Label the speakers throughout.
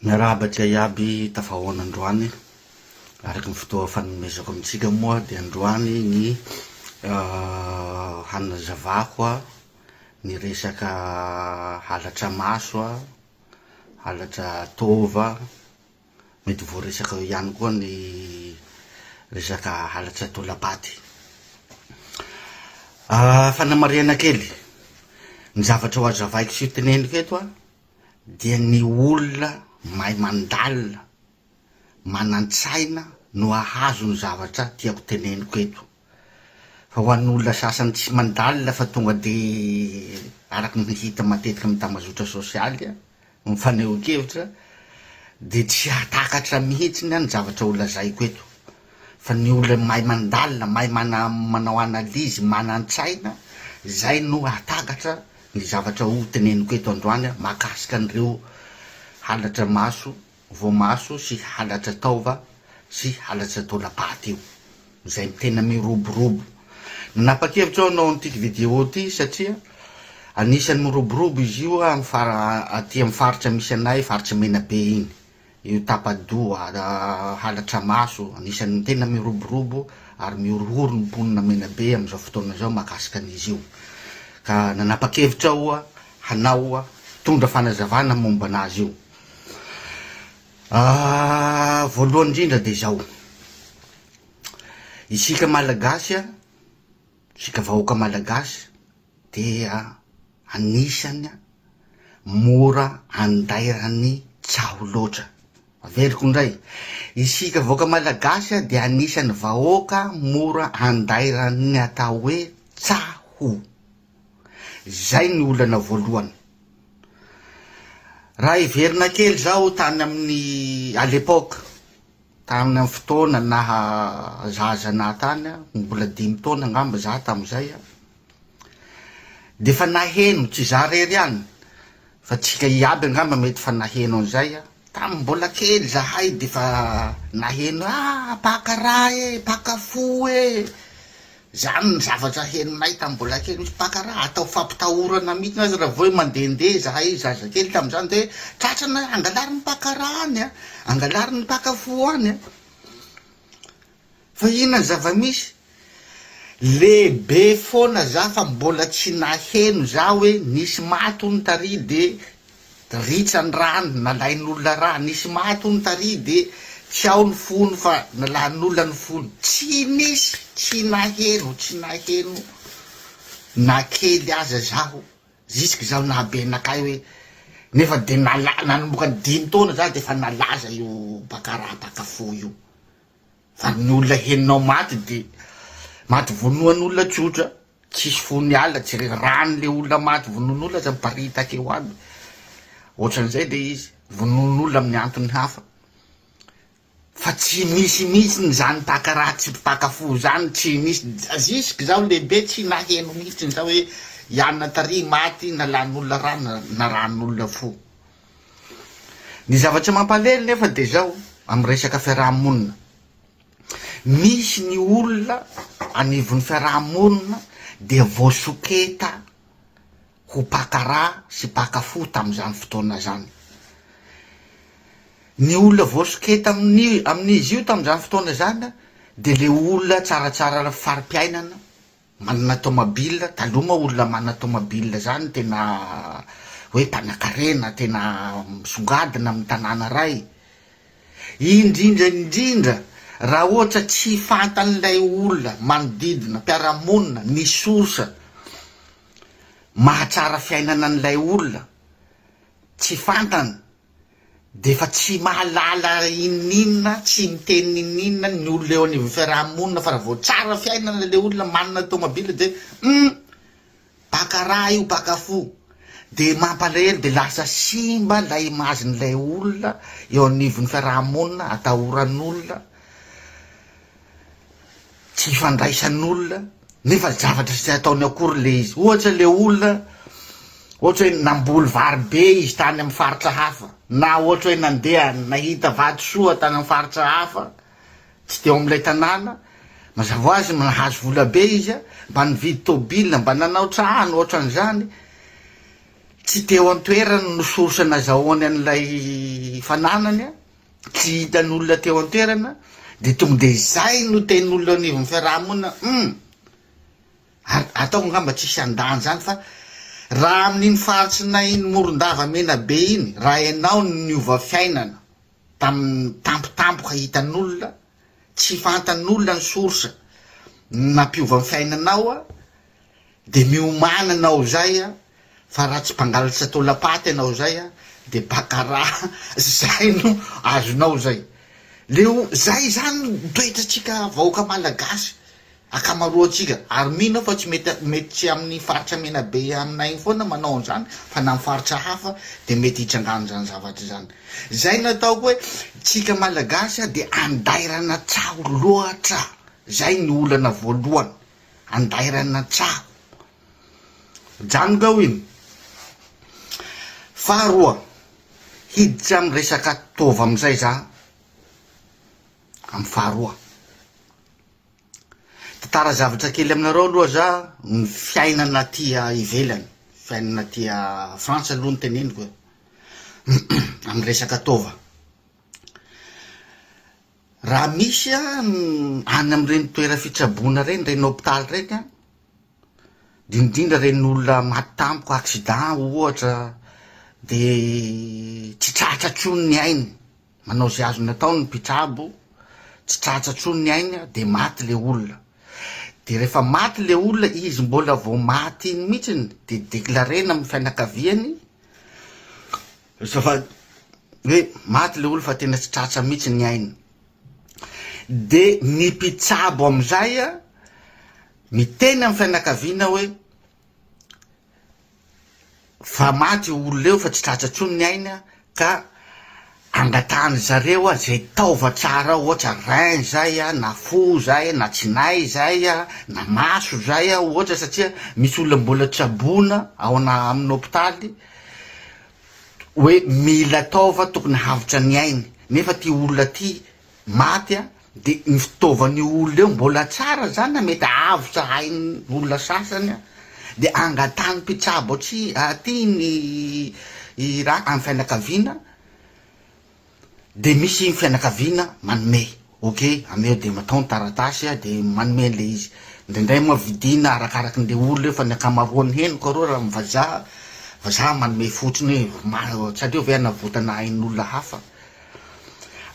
Speaker 1: Miarabatsika iaby tafahoana androany araky ny fotoa fanomezako amitsika moa de androany ny hanazavako ny resaka halatra maso halatra tova mety voaresaka ihany koa ny resaka halatra tolapaty. Fanamariana kely ny zavatra ho azavaiko sy teneniko eto dia ny olona mahay mandalina manan-tsaina no ahazo ny zavatra tiako teneniko eto. Fa ho an'olona sasany tsy mandalina fa tonga de araky ny hita matetika amy tambazotra sosialy mifaneho-kevitra de tsy hatakatra mihitsiny ny zavatra holazaiko eto. Fa ny olona mahay mandalina mahay manao analizy manan-tsaina zay no hatakatra ny zavatra ho teneniko eto androany mahakasika an'ireo halatra maso, voamaso sy halatra taova sy halatra tolapaty io. Zay tena miroborobo. Nanapa-kevitra anao an'ity vidéo ty satria anisan'ny miroborobo izy io aty amy faritra misy anay, faritra Menabe iny. Io Tapadoa, halatra maso, anisan'ny tena miroborobo ary miorohoro ny mponina Menabe amizao fotoana zao mahakasika an'izy io. Ka nanapa-kevitra aho hanao tondra fanazavana momba anazy io. Voalohany indrindra de zao, isika malagasy isika vahoaka malagasy dia anisany mora andairany tsaho loatra. Averiko ndray, isika vahoaka malagasy dia anisany vahoaka mora andairany atao hoe tsaho. Zay ny olana voalohany. Raha iverina kely zao tany amin'ny à l'époque, tany amin'ny fotoana naha zaza na tany mbola 5 taona ngamba za tamizay de fa naheno tsy za rery any fa tsika iaby ngamba mety fa naheno an'izay tamy mbola kely zahay de fa naheno pakara pakafo zany ny zavatra henonay tamy mbola kely misy pakara atao fampitahorana mihitsy azy raha voe mandehandeha zahay zaza kely tamizany de tratrana angalary ny pakara any angalary ny pakafo any fa ina zava-misy lehibe foana za fa mbola tsy naheno za hoe nisy maty ony tary de ritsany rano nalain'olona raha, nisy maty ony tary de tsy ao ny fony fa nalan'olona ny fony. Tsy nisy, tsy naheno na kely aza zaho jusque zaho nahabenakay hoe nefa de nanomboka ny 5 taona za de fa nalaza io pakara pakafo io. Fa ny olona heninao maty de maty vonoan'olona tsotra, tsisy fony ala, tsy rano le olona maty vonon'olona za miparitaka eo aby. Ohatran'izay le izy, vonon'olona amin'ny antony hafa. Fa tsy misy ny zany pakara tsy pakafo zany, tsy misy jusque zao lehibe tsy naheno mihitsy zao hoe ianona tary maty nalan'olona rano na ranon'olona fo. Ny zavatra mampalely nefa de zao amy resaka fiarahamonina. Misy ny olona anivon'ny fiarahamonina de voasoketa ho pakara sy pakafo tamizany fotoana zany. Ny olona voasoketa amin'izy io tamizany fotoana zany de le olona tsaratsara fari-piainana, manana tomabila, taloha olona manana tomabila zany tena hoe mpanakarena, tena misongadina amy tanàna ray. Indrindra raha ohatra tsy fantan'ilay olona manodidina mpiaramonina ny sosa mahatsara fiainana an'ilay olona, tsy fantany de fa tsy mahalala ininina, tsy miteny ininina ny olona eo anivon'ny fiarahamonina fa raha vao tsara fiainana le olona manana tomabila de pakara io pakafo de mampalahelo de lasa simba lay imazin'ilay olona eo anivon'ny fiarahamonina, atahoran'olona, tsy ifandraisan'olona nefa zavatra tsy ataony akory le izy. Ohatra le olona ohatra hoe namboly vary be izy tany amy faritra hafa, na ohatra hoe nandeha nahita vatosoa tany amy faritra hafa tsy teo am'ilay tanàna, mazava ho azy nahazo vola be izy mba nividy tôbila, mba nanao trano ohatran'izany, tsy teo an-toerany no source nazahoany an'ilay fananany tsy hitan'olona teo an-toerana de tonga de zay no tenin'olona anivo ny fiarahamonina ataoko ngamba tsisy andany zany fa raha amin'iny faritsinay iny morondava mena be iny raha ianao niova fiainana tampotampoka hitan'olona tsy fantan'olona ny sorsa nampiova ny fiainanao de miomana anao zay fa raha tsy mpangalatra tolapaty anao zay de bakaraha zay no azonao zay leo zay zany toetratsika vahoaka malagasy akamaroatsika ary mino fa tsy mety tsy amin'ny faritra mena be aminay foana manao an'izany fa na amin'ny faritra hafa de mety hitrangano zany zavatra zany zay nataoko hoe tsika malagasy de andairana tsaho loatra zay ny olana voalohany andairana tsaho jano gao iny faharoa hiditra amy resaka tova amizay za amy faharoa tara zavatra kely aminareo aloha za ny fiainana tia ivelany fiainana tia frantsa aloha ny teneniko amy resaka tova raha misy any am'reny toera fitsabona reny reny hôpitaly reny dindrindra reny olona maty tampoka accident ohatra de tsy tratra tsony ny ainy manao zay azo natao ny mpitsabo tsy tratra tsony ny ainy de maty le olona de rehefa maty le olona izy mbola vo maty iny mihitsiny de deklarena amy fianakaviany fa hoe maty le olona fa tena tsy tratra mihitsy ny ainy de ny mpitsabo amizay miteny amy fianakaviana hoe fa maty olona eo fa tsy tratra tsony ny ainy ka angatahany zareo zay taova tsara ohatra rein zay na fo zay na tsinay zay na maso zay ohatra satria misy olona mbola tsabona ao amin'ny hôpitaly hoe mila taova tokony havitra ny ainy nefa ty olona ty maty de ny fitaovan'ny olona eo mbola tsara zany mety avitra hainy olona sasany de angatany mpitsabo aty ny raha amy fianakaviana de misy fianakaviana manome ok ameo de matao ny taratasy de manome le izy ndraindray moa vidina arakaraky nle olona eo fa ny akamaroany henoko areo raha vazaha manome fotsiny satria veana votana ain'olona hafa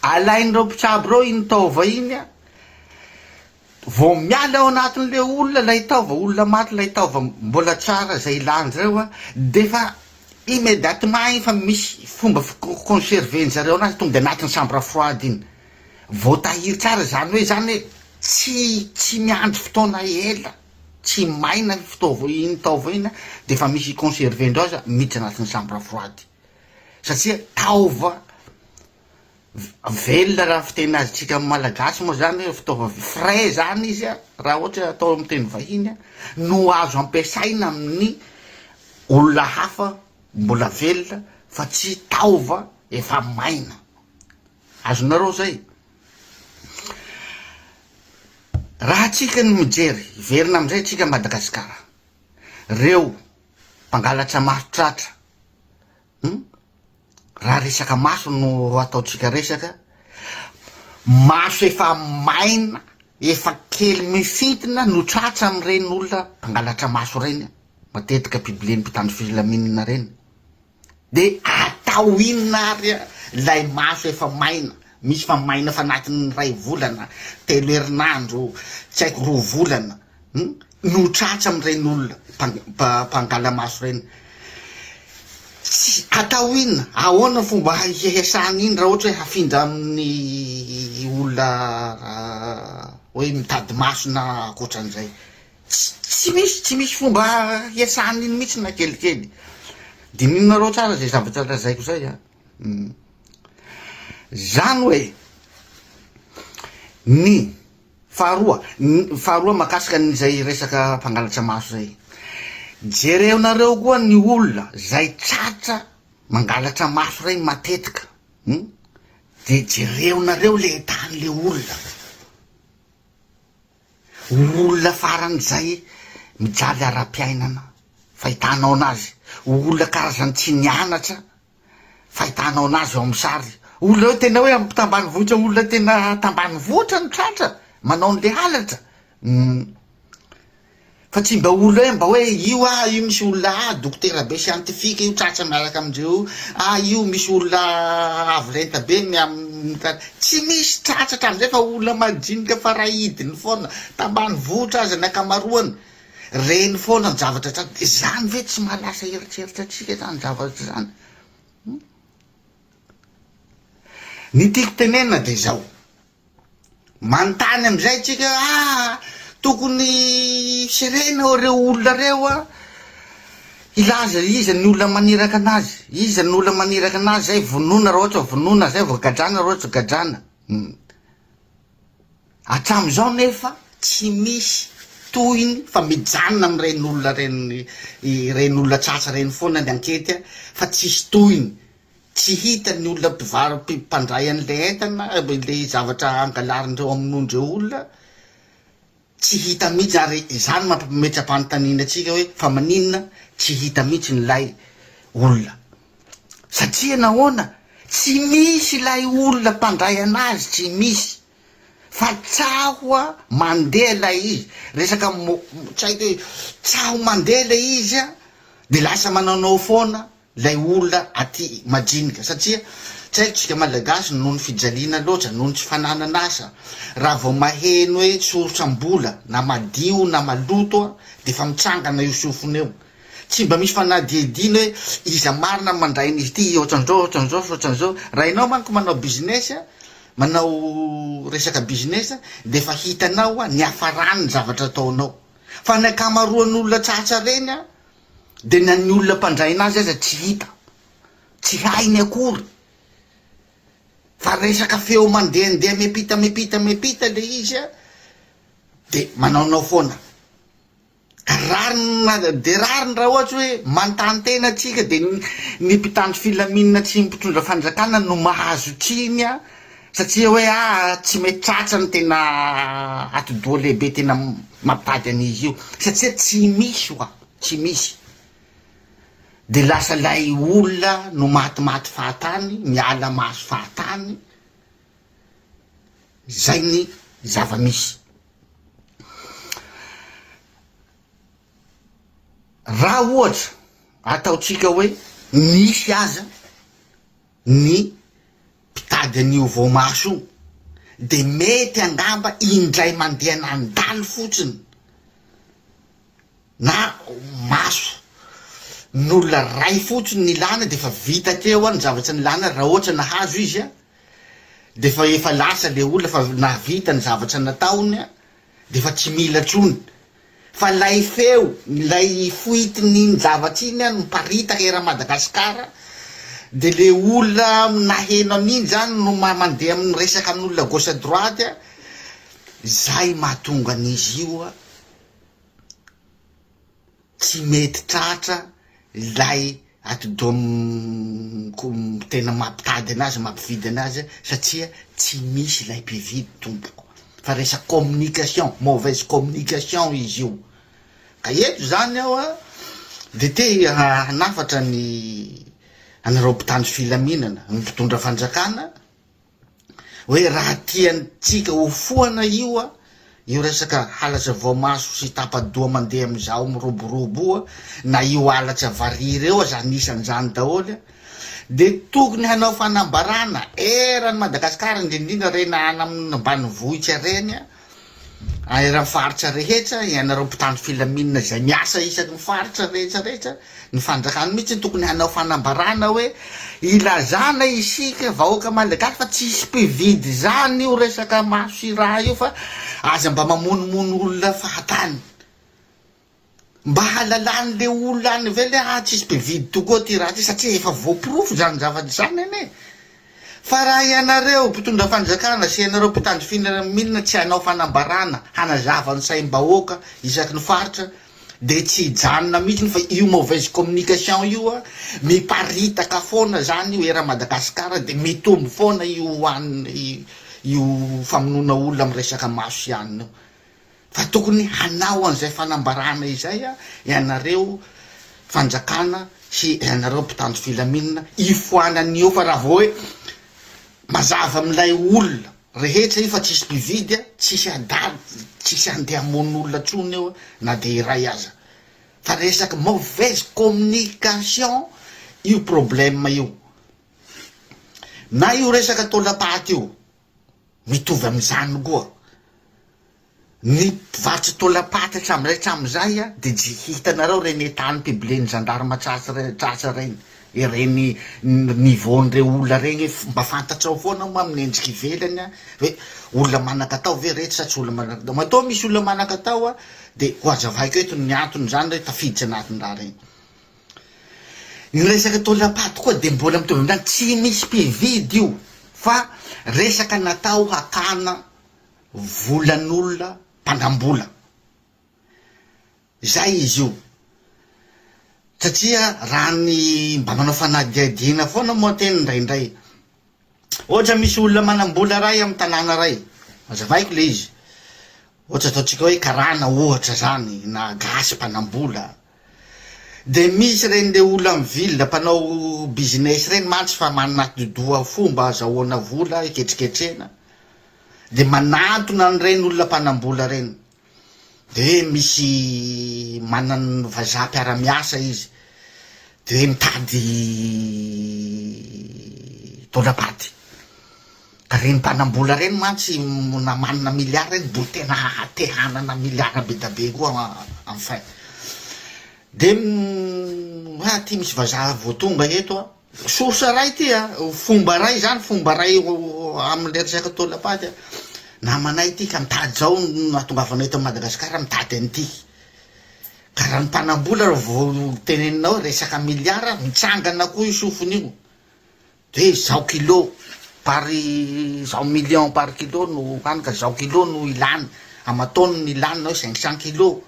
Speaker 1: alain'reo mpitsabo reo iny taova iny vo miala ao anatin'le olona lay taova olona maty lay taova mbola tsara zay ilany zareo defa immédiatement iny fa misy fomba conserveny zareo anazy tonga de anatin'ny chambre froide iny voatahiry tsara zany hoe zany hoe tsy miandry fotoana ela tsy maina iny taova iny de fa misy conservendreo azy miditra anatin'ny chambre froide satria taova velona raha fitena azy tsika malagasy moa zany hoe fitaova frais zany izy raha ohatra atao amy teny vahiny no azo ampiasaina amin'ny olona hafa mbola velona fa tsy taova efa maina azonareo zay raha tsika ny mijery verina amizay tsika Madagasikara reo mpangalatra maso tratra raha resaka maso no ataotsika resaka maso efa maina efa kely mifintina no tratra am'reny olona mpangalatra maso reny matetika pibleny mpitandro filaminina reny de atao inona ary lay maso efa maina misy fa maina fa anatin'ny ray volana telo herinandro tsy haiko 2 volana no tratra am'reny olona mpangala maso reny tsy atao inona ahoana fomba hiasany iny raha ohatra hoe hafindra amin'ny olona hoe mitady maso na akoatran'izay tsy misy fomba hiasany iny mihitsy na kelikely de ninareo tsara zay zavatra lazaiko zay zany hoe ny faharoa mahakasika n'izay resaka mpangalatra maso zay jereonareo koa ny olona zay tratra mangalatra maso reny matetika de jereonareo le tany le olona faran'izay mijaly ara-piainana fa hitanao anazy olona karazany tsy nianatra fahitanao anazy eo amin'ny sary olona hoe tena hoe tambanivohitra olona tena tambanivohitra ny tratra manao an'le halatra fa tsy mba olona hoe mba hoe io io misy olona dokotera be scientifique io tratra miaraka amindreo io misy olona avorenta be tsy misy tratratra amizay fa olona majinika fa rahidiny foana tambanivohitra azy ny akamaroany reny foana ny zavatra tratra zany ve tsy mahalasa eritseritra atsika zany zavatra zany ny tiako tenena de zao manontany amizay tsika tokony serena reo olona reo ilaza iza ny olona maniraka anazy iza ny olona maniraka anazy zay vonona raha ohatra vonona zay vao gadrana raha ohatra gadrana hatram'izao nefa tsy misy tohiny fa mijanona am'ireny olona reny olona tratra reny foana ny ankety fa tsisy tohiny tsy hita ny olona mpandray an'le entana le zavatra angalarindreo amin'ondreo olona tsy hita mihitsy ary zany mampametsam-panontaniana atsika hoe fa maninona tsy hita mihitsy ny lay olona satria nahoana tsy misy lay olona mpandray anazy tsy misy fa tsahoa mandeha lay izy resaka tsy haiko hoe tsaho mandeha lay izy de lasa manaonao foana lay olona aty majinika satria tsy haiko tsika malagasy noho ny fijaliana loatra noho ny tsy fananana asa raha vao maheno hoe sorotram-bola na madio na maloto de fa mitsangana io sofony eo tsy mba misy fanadihadina hoe iza marina mandrainy izy ty ohatran'izao raha inao manko manao business manao resaka business de fa hitanao ny afarany ny zavatra ataonao fa ny akamaroan'olona tsatsa reny de na ny olona mpandray anazy aza tsy hita tsy hainy akory fa resaka feo mandehandeha mepita le izy de manaonao foana rariny raha ohatry hoe manontany tena atsika de ny mpitandro filaminana tsy mpitondra fanjakana no mahazo triny satria hoe tsy mety tratra ny tena atodoa lehibe tena mampitady an'izy io satria tsy misy tsy misy de lasa lay olona no matimaty fahatany miala maso fahatany zay ny zava-misy raha ohatra ataotsika hoe nisy aza ny mpitady an'io voamaso de mety angamba indray mandeha nandalo fotsiny na maso n'olona ray fotsiny ny lana de fa vita teo ny zavatra ny lana raha ohatra nahazo izy de fa efa lasa le olona fa navita ny zavatra nataony de fa tsy mila trony fa lay feo lay foitiny ny zavatra iny no miparitaka era Madagasikara de le olona naheno an'iny zany no mandeha amin'ny resaka amin'olona gauche à droite zay mahatonga an'izy io tsy mety tratra lay atodoa tena mampitady anazy mampividy anazy satria tsy misy lay mpividy tompoko fa resaky communication mauvaise communication izy io ka eto zany aho de te hanafatra ny anareo mpitandro filaminana ny mpitondra fanjakana hoe raha tiantsika hofoana io resaka halatra voamaso sy tapadoa mandeha amizao miroborobo na io halatra variry eo zany isan'izany daholo de tokony hanao fanambarana eran'ny Madagasikara indrindrindra rena any amin'ny ambanivohitra reny era faritra rehetra ianareo mpitandro filaminana zay miasa isaky ny faritra rehetrarehetra ny fanjakana mihitsy tokony hanao fanambarana hoe ilazana isika vahoaka malagasy fa tsisy mpividy zany io resaka maso sy raha io fa aza mba mamonomono olona fahatany mba halalany le olona any vele tsisy mpividy tokoa ty raha ty satria efa voapirofo zany zavatra zany ane fa raha ianareo mpitondra fanjakana sy ianareo mpitandro filaminana tsy hanao fanambarana hanazava ny saim-bahoaka isaky ny faritra de tsy hijanona mihitsy fa io mauvaise communication io miparitaka foana zany io era Madagasikara de mitombo foana io famonona olona amy resaka maso ihany io fa tokony hanao an'izay fanambarana izay ianareo fanjakana sy anareo mpitandro filaminana ifoanan'io fa raha vao hoe mazava amilay olona rehetra io fa tsisy mpividy tsisy adady tsisy andeha hamon'olona tsony eo na de iray aza fa resaky mauvaise communication io problème io na io resaky tolapaty io mitovy amizany koa ny mpivarotsy tolapaty hatramizay de hitanareo reny tany pibleny gendarme tratra reny reny nivaon'ireo olona regny mba fantatrao foana mo amin'ny endriky ivelany hoe olona manakatao ve rehetra sa tsy olona manakatao matao misy olona manakatao de ho azavaiko eto ny antony zany hoe tafiditsy anatiny raha regny ny resaky tolapaty koa de mbola mitovy amizany tsy misy mpividy io fa resaka natao hakana volan'olona mpanambola zay izy io satria raha ny mba manao fanadiadina foana moa teny ndraindray ohatra misy olona manambola ray amy tanàna ray azavaiko le izy ohatra ataotsika hoe karana ohatra zany na gasy mpanambola de misy reny le olona amy ville mpanao business reny mantsy fa manatidodoa fomba azahoana vola iketriketrena de manatona an'ireny olona mpanambola reny de misy manany vazaha mpiara-miasa izy de mitady tolapaty ka reny mpanambola reny mantsy na manana miliara reny mbola tena tehanana miliara be da be koa amy fin de hoe ty misy vazaha voatonga eto source ray ty fomba ray zany fomba ray amle resaky tolapaty namanay ty ka mitady zao nahatongavana eto Madagasikara mitady an'ity ka raha ny mpanambola vo teneninao resaka miliara mitsangana koa io sofon'io de zao kilo par zao million par kilo no hany ka zao kilo no ilany amatony ny ilaninao 500 kilo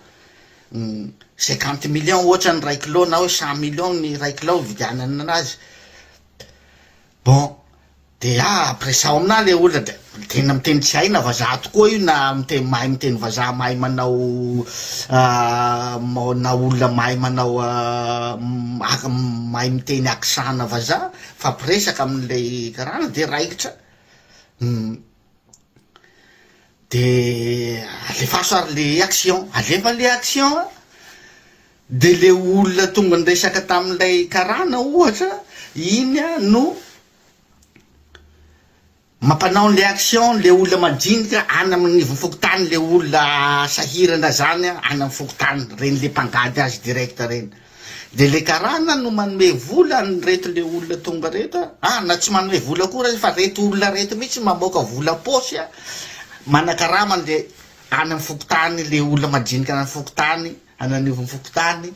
Speaker 1: 50 millions ohatra ny ray kilo na hoe 100 millions ny ray kilo vidianana anazy bon de après sao amina le olona de tena miteny tsy haina vazaha tokoa io na mahay miteny vazaha mahay manao na olona mahay manao mahay miteny aksana vazaha fa mpiresaka am'le karana de raikitra de alefaso ary le action alefa le action de le olona tonga nresaka tam'ilay karana ohatra iny no mampanao le action le olona majinika any amin'ny fokotany le olona sahirana zany any amin'ny fokotany reny le mpangady azy direct reny de le karana no manome vola ny reto le olona tonga reto na tsy manome vola koa fa reto olona reto mihitsy mamoaka vola posy manakarama le any amin'ny fokotany le olona majinika any amin'ny fokotany ananivon'ny fokotany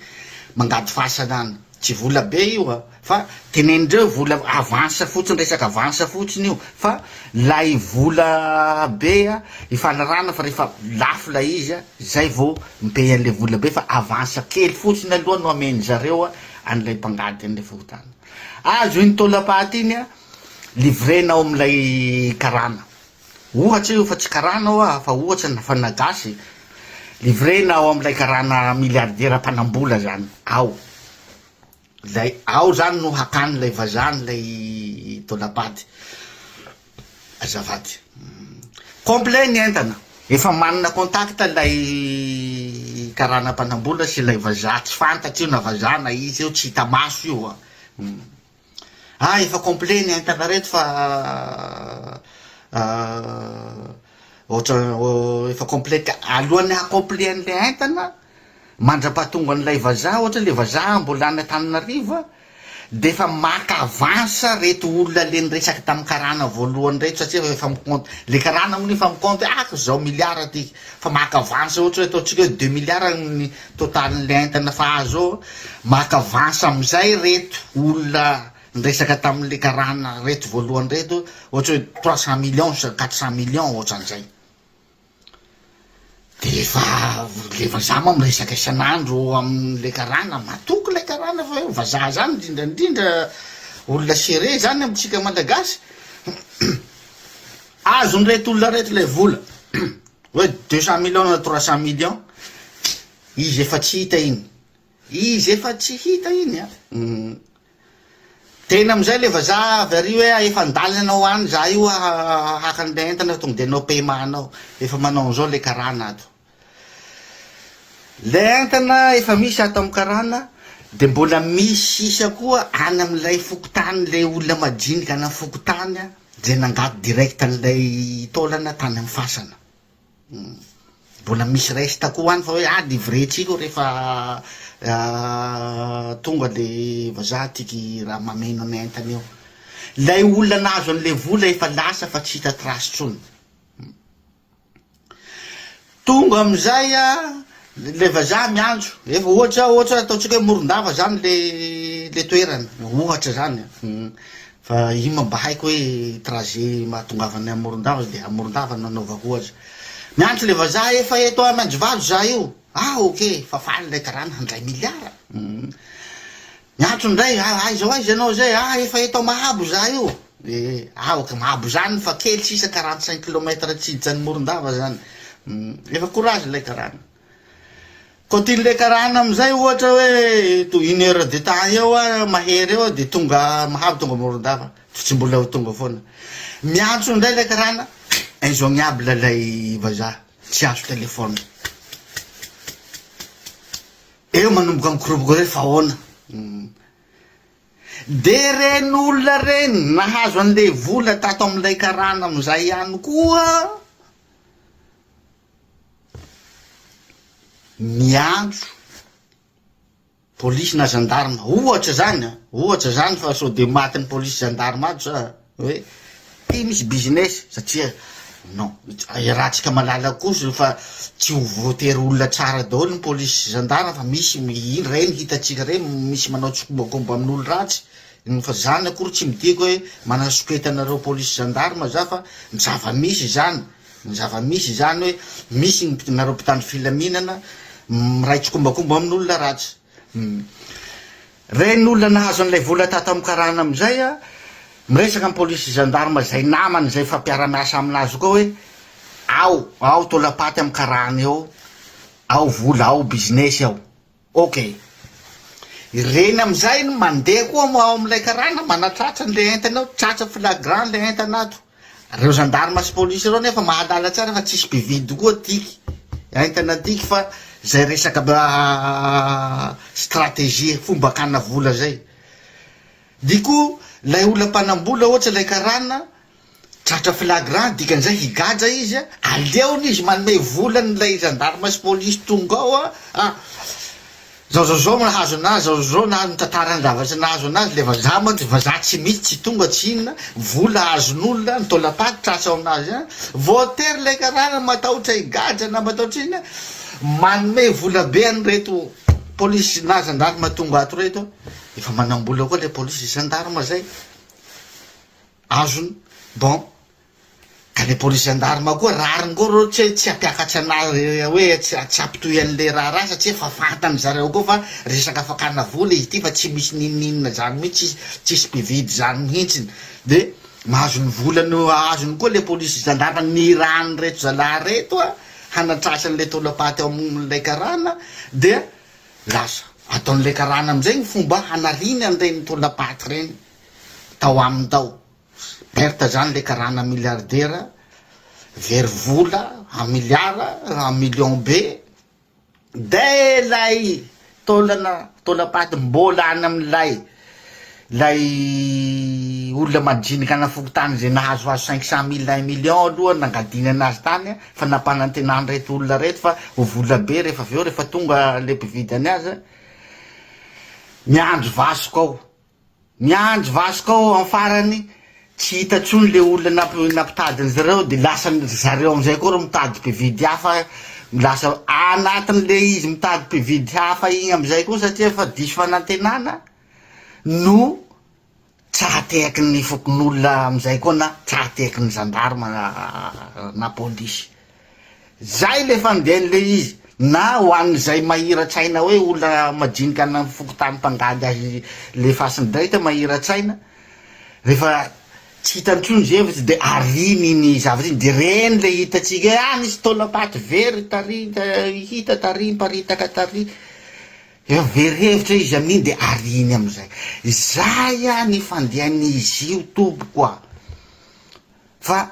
Speaker 1: mangady fasana any tsy vola be io fa tenenindreo vola avance fotsiny resaka avance fotsiny io fa lay vola be ifanarana fa rehefa lafo la izy zay vo mipay an'le vola be fa avance kely fotsiny aloha no ameny zareo an'ilay mpangady an'le fokotany azo iny tolapaty iny livrenao am'ilay karana ohatry io fa tsy karana ao fa ohatry fa nagasy livrenao am'ilay karana miliardera mpanambola zany ao zany no hakany lay vazany lay tolapaty azavady complet ny entana efa manana contact lay karana mpanambola sy lay vazaha tsy fantatry io na vazaha na izy io tsy hita maso io efa complet ny entana reto fa ohatra efa complet alohan'ny hacomplet an'le entana mandra-pahatonga an'ilay vazaha ohatra le vazaha mbola any Antananarivo de fa maka avance reto olona le niresaky tamy karana voalohany reto satria efa miconte le karana mony fa miconte zao miliara ty fa maka avance ohatra hoe ataotsika hoe 2 milliards ny totalin'le entana fa azo maka avance amizay reto olona niresaka tam'le karana reto voalohany reto ohatra hoe 300 millions 400 millions ohatran'izay de fa le vazaha moa miresaka isan'andro am'le karana matoky le karana fa vazaha zany indrindrandrindra olona sere zany amitsika malagasy azony reto olona reto le vola hoe 200 millions na 300 millions izy efa tsy hita iny izy efa tsy hita iny a. Tena amizay le vazaha avy ary hoe efa andalina ho any za io hakan'le entana tonga de nao paiement-nao efa manao an'izao le karana ato. Le entana efa misy ato amin'ny karana de mbola misy isa koa any amin'ilay fokotany le olona majinika ana fokotany a de nangady direct an'ilay taolana tany amin'ny fasana. Mbola misy resta koa any fa hoe livretsika rehefa tonga le vazaha tiky raha mameno any entana eo. Lay olona nazo an'le vola efa lasa fa tsy hita trasy tsony. Tonga amizay le vazaha miantso efa ohatra ataotsika hoe Morondava zany le toerana ohatra zany fa ino mba haiko hoe trajet mahatongavany a Morondava de a Morondava nanaovako ohatra. Miantso le vazaha efa eto Manjivazo za io. Ok, fa faly le karana handray miliara. Miantso ndray, aiza anao zay? Efa eto Mahabo za io. Ok, Mahabo zany fa kely sisa 45 km tsiditsany Morondava zany. Efa courage le karana. Continue le karana amizay ohatra hoe 1 heure de temps eo mahery eo de tonga Mahabo tonga Morondava. Tsy mbola ho tonga foana. Miantso ndray le karana, injoignable lay vazaha, tsy azo telefona. Eo manomboka mikoroboka hoe fa ahoana. De ren'olona reny nahazo an'le vola tato amin'ilay karana amizay ihany koa miantso polisy na gendarme ohatra zany fa so de matin'ny polisy gendarme ato sa hoe misy business satria non rahatsika malala kosa fa tsy ho voatery olona tsara daholo ny polisy gendarme fa misy ino reny hitatsika reny misy manao tsokombakomba amin'olo ratsy fa zany akory tsy midiko hoe manasoketanareo polisy gendarme za fa ny zava-misy zany hoe misy nareo mpitandro filaminana miray tsokombakomba amin'olona ratsy. Reny olona nahazo an'ilay vola tato amin'ny karana amizay miresaka amin'ny polisy gendarme zay namany zay fampiara-miasa aminazy koa hoe ao tolapaty amin'ny karana eo, ao vola, ao business ao. Ok, reny amizay mandeha koa ao amin'ilay karana manatratra an'le entana ao, tratra flagrant le entana ato. Reo gendarme sy polisy reo nefa mahalala tsara fa tsisy mpividy koa tiky entana tiky fa zay resaka stratégie fomba kana vola zay. Diko lay olona mpanambola ohatra lay karana tratra flagrant dikan'izay higaja izy aleony izy manome vola n'ilay gendarme sy polisy tonga ao zao nahazo anazy zao nahazo nitantarany lavatsy nahazo anazy le vazaha mantsy vazaha tsy misy tsy tonga tsy inona vola azon'olona nitolapaty tratra ao anazy voatery lay karana matahotra higaja na matahotra ina manome vola be an'reto polisy na gendarme tonga ato reto efa manambola koa le polisy gendarme zay azony bon ka le polisy gendarme koa rariny koa reo tsy ampiakatry anazy hoe tsy ampitoy an'le raha satria fa fantany zareo koa fa resaka fakana vola izy ty fa tsy misy nininina zany mihitsy tsisy mpividy zany mihitsiny de mahazony volany azony koa le polisy gendarme ny rany reto zalahy reto hanatratra an'le tolapaty ao amin'ilay karana de lasa ataon'le karana amizay ny fomba hanariny an'ireny tolapaty reny tao aminy tao. Perte zany le karana milliardaire very vola a miliara a million be de lay tolapaty mbola any amin'ilay olona majinika ana fokotany zay nahazo 500 000 1 million aloha nangadiny anazy tany fa nampanantenany reto olona reto fa ho vola be rehefa aveo rehefa tonga le mpividy any azy miandro vasoko ao amin'ny farany tsy hita tsony le olona nampitadiny zareo de lasa zareo amizay koa ro mitady mpividy hafa lasa anatin'le izy mitady mpividy hafa igny amizay koa satria fa diso fanantenana no tsahateaky ny fokon'olona amizay koa na tsahateaky ny gendarme na polisy zay le fandehan'le izy na ho an'izay mahira-tsaina hoe olona majinika ana fokotany mpangady azy le fasiny direct mahira-tsaina rehefa tsy hitantsony zevitsy de ariny iny zavatsy iny de reny le hitatsika nisy tolapaty very hita tary miparitaka tary efa verhevitra izy amin'iny de ariny am'izay. Zay a ny fandehan'izy io tompoko fa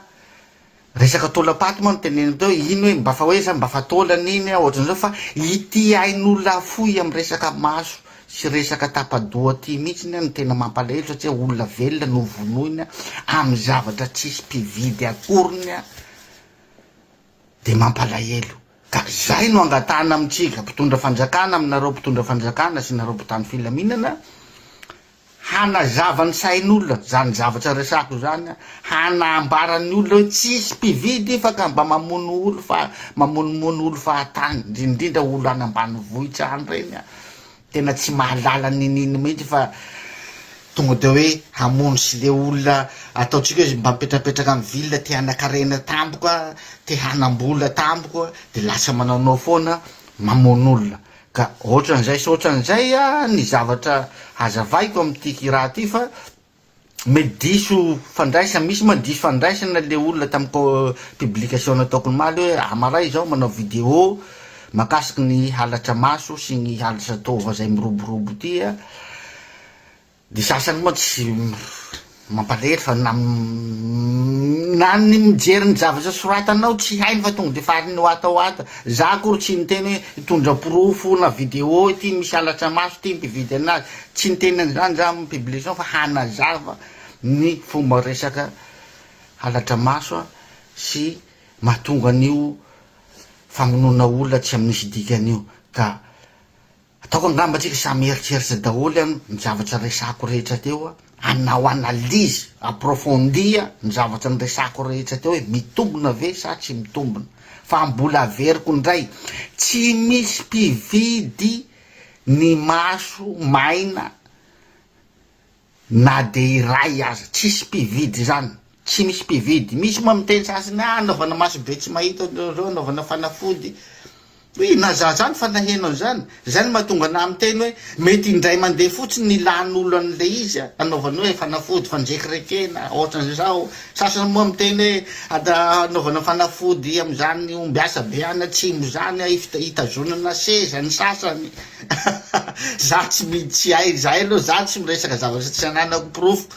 Speaker 1: resaka taolam-paty moa no teneniko teo, ino hoe mba fa hoe sa mba fa taolan'iny ohatran'izao fa ity ain'olona foy amy resaka maso sy resaka tapadoha ty mihitsy no tena mampalahelo satria olona velona no vonoina amy zavatra tsisy mpividy akoriny de mampalahelo. Ka zay no angatana amitsika mpitondra fanjakana aminareo mpitondra fanjakana sy nareo mpitany filaminana, hanazava ny sain'olona zany zavatra resako zany, hanambarany olona hoe tsisy mpividy fa ka mba mamono olo fa mamonomono olo fahatany, indrindrindra olo any ambany vohitra any reny tena tsy mahalala nininy mihitsy fa tonga de hoe hamono sy le olona ataotsika hoe mba mipetrapetraka amy vilina te hanakarena tampoka, te hanambola tampoka de lasa manaonao foana mamono olona. Ka ohatran'izay sy ohatran'izay ny zavatra hazavaiko am'ty raha ty fa mety diso fandraisana, misy ma diso fandraisana le olona tamiko publication nataoko maly hoe amaray zao manao vidéo makasiky ny halatra maso sy ny halatra tova zay miroborobo ty de sasany moa tsy mampalahelo fa na ny mijery ny zavatra soratanao tsy hainy fa tonga de fariny oataoata. Za akory tsy niteny hoe hitondra porofo na vidéo ity misy halatra maso ty mpividy anazy, tsy niteny an'izany za amy publication fa hanazava ny fomba resaka halatra maso sy mahatonga an'io famonona olona tsy amin'nisy dikan'io. Ka ataoko angamba tsika samy eritseritsy daholo ny zavatra resako rehetra teo anao analyse approfondia ny zavatra ny resako rehetra teo hoe mitombona ve sa tsy mitombona, fa mbola averiko ndray tsy misy mpividy ny maso maina na de iray aza, tsisy mpividy zany, tsy misy mpividy. Misy moa miteny sasiny anaovana maso be tsy mahita zao anaovana fanafody, hoe na za zany fanahenao zany, zany mahatonga ana miteny hoe mety indray mandeha fotsiny ny ilan'olo an'le izy anaovany hoe fanafody fanjekirekena ohatran'izao. Sasany moa miteny hoe anaovana fanafody am'izany ombiasa be any atsimo zany hitazonana seza ny sasany za tsy hay zay aloha, za tsy miresaka zavatra tsy ananako profo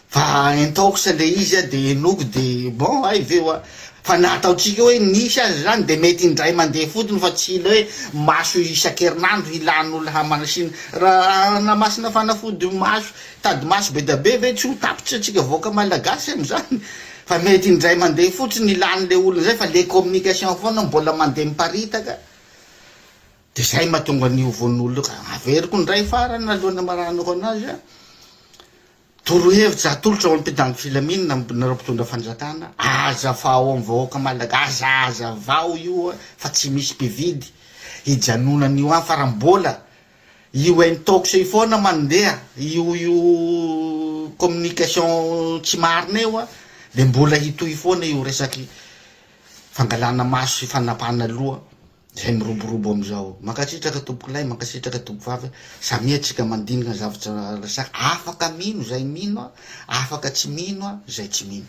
Speaker 1: fa entaoko sa le izy de enoko de bon ay veo fa nataotsika hoe nisy azy zany de mety indray mandeha fotony fa tsy ila hoe maso isan-kerinandro ilan'olo hamanasiny. Raha namasina fanafody maso tady maso be da be ve tsy ho tapitra atsika voaka malagasy am'zany, fa mety indray mandeha fotsiny ilan'le olona zay fa le communication foana mbola mandeha miparitaka de zay mahatonga an'io von'olo ka averiko ndray farany alohana maranako anazy torohevitra atolotra ao ampitany filaminana nareo mpitondra fanjakana, azavao amy vahoaka malagasy, azavao io fa tsy misy mpividy hijanonan'io any farambola io entokse io foana mandeha io communication tsy marina eo de mbola hitohy foana io resaky fangalana maso sy fanapana loha zay miroborobo amizao. Mankasitraka tompoko lay, mankasitraka tompo vavy, samia tsika mandinika zavatra resaka, afaka mino zay mino afaka tsy mino zay tsy mino.